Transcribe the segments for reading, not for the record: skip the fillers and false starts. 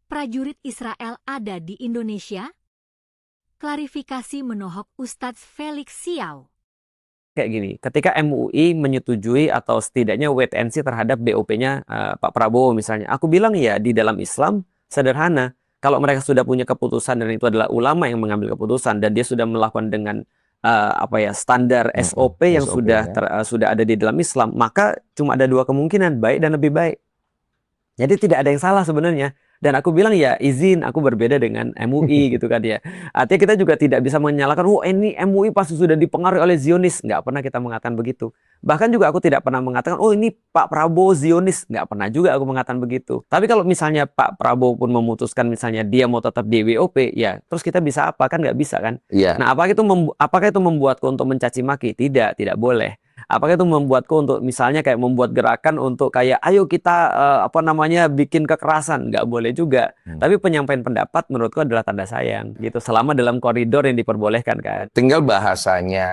prajurit Israel ada di Indonesia? Klarifikasi menohok Ustadz Felix Siau. Kayak gini, ketika MUI menyetujui atau setidaknya wait and see terhadap BOP-nya Pak Prabowo misalnya, aku bilang ya di dalam Islam sederhana, kalau mereka sudah punya keputusan dan itu adalah ulama yang mengambil keputusan dan dia sudah melakukan dengan standar SOP yang SOP, sudah ada di dalam Islam, maka cuma ada dua kemungkinan, baik dan lebih baik. Jadi tidak ada yang salah sebenarnya. Dan aku bilang ya izin, aku berbeda dengan MUI gitu kan ya. Artinya kita juga tidak bisa menyalahkan, wah ini MUI pasti sudah dipengaruhi oleh Zionis. Nggak pernah kita mengatakan begitu. Bahkan juga aku tidak pernah mengatakan, oh ini Pak Prabowo Zionis. Nggak pernah juga aku mengatakan begitu. Tapi kalau misalnya Pak Prabowo pun memutuskan misalnya dia mau tetap di WOP, ya terus kita bisa apa? Kan nggak bisa kan? Iya. Nah apakah itu membuatku untuk mencaci maki? Tidak boleh. Apakah itu membuatku untuk misalnya kayak membuat gerakan untuk kayak ayo kita bikin kekerasan? Nggak boleh juga. Tapi penyampaian pendapat menurutku adalah tanda sayang gitu, selama dalam koridor yang diperbolehkan kan. Tinggal bahasanya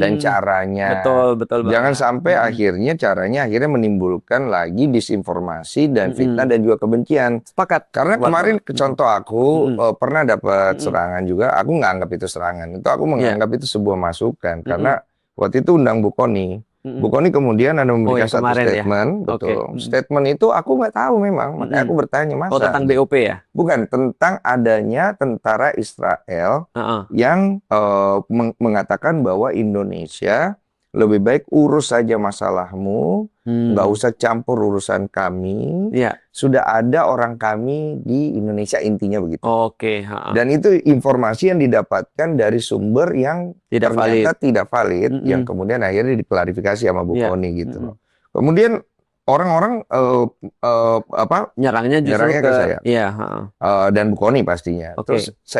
dan caranya. Betul. Jangan sampai caranya akhirnya menimbulkan lagi disinformasi dan fitnah dan juga kebencian. Sepakat. Karena kemarin contoh aku pernah dapat serangan juga. Aku nggak anggap itu serangan. Itu aku menganggap itu sebuah masukan. Karena waktu itu undang Bu Kony. Bu Kony kemudian ada memberikan satu statement, ya? betul. Statement itu aku nggak tahu memang, makanya aku bertanya masa. Oh, tentang BOP ya? Bukan, tentang adanya tentara Israel yang mengatakan bahwa Indonesia lebih baik urus saja masalahmu, nggak usah campur urusan kami. Sudah ada orang kami di Indonesia, intinya begitu. Dan itu informasi yang didapatkan dari sumber yang ternyata tidak valid, yang kemudian akhirnya diklarifikasi sama Bu Kony gitu. Kemudian orang-orang nyerangnya ke saya. Iya. Dan Bu Kony pastinya. Terus saya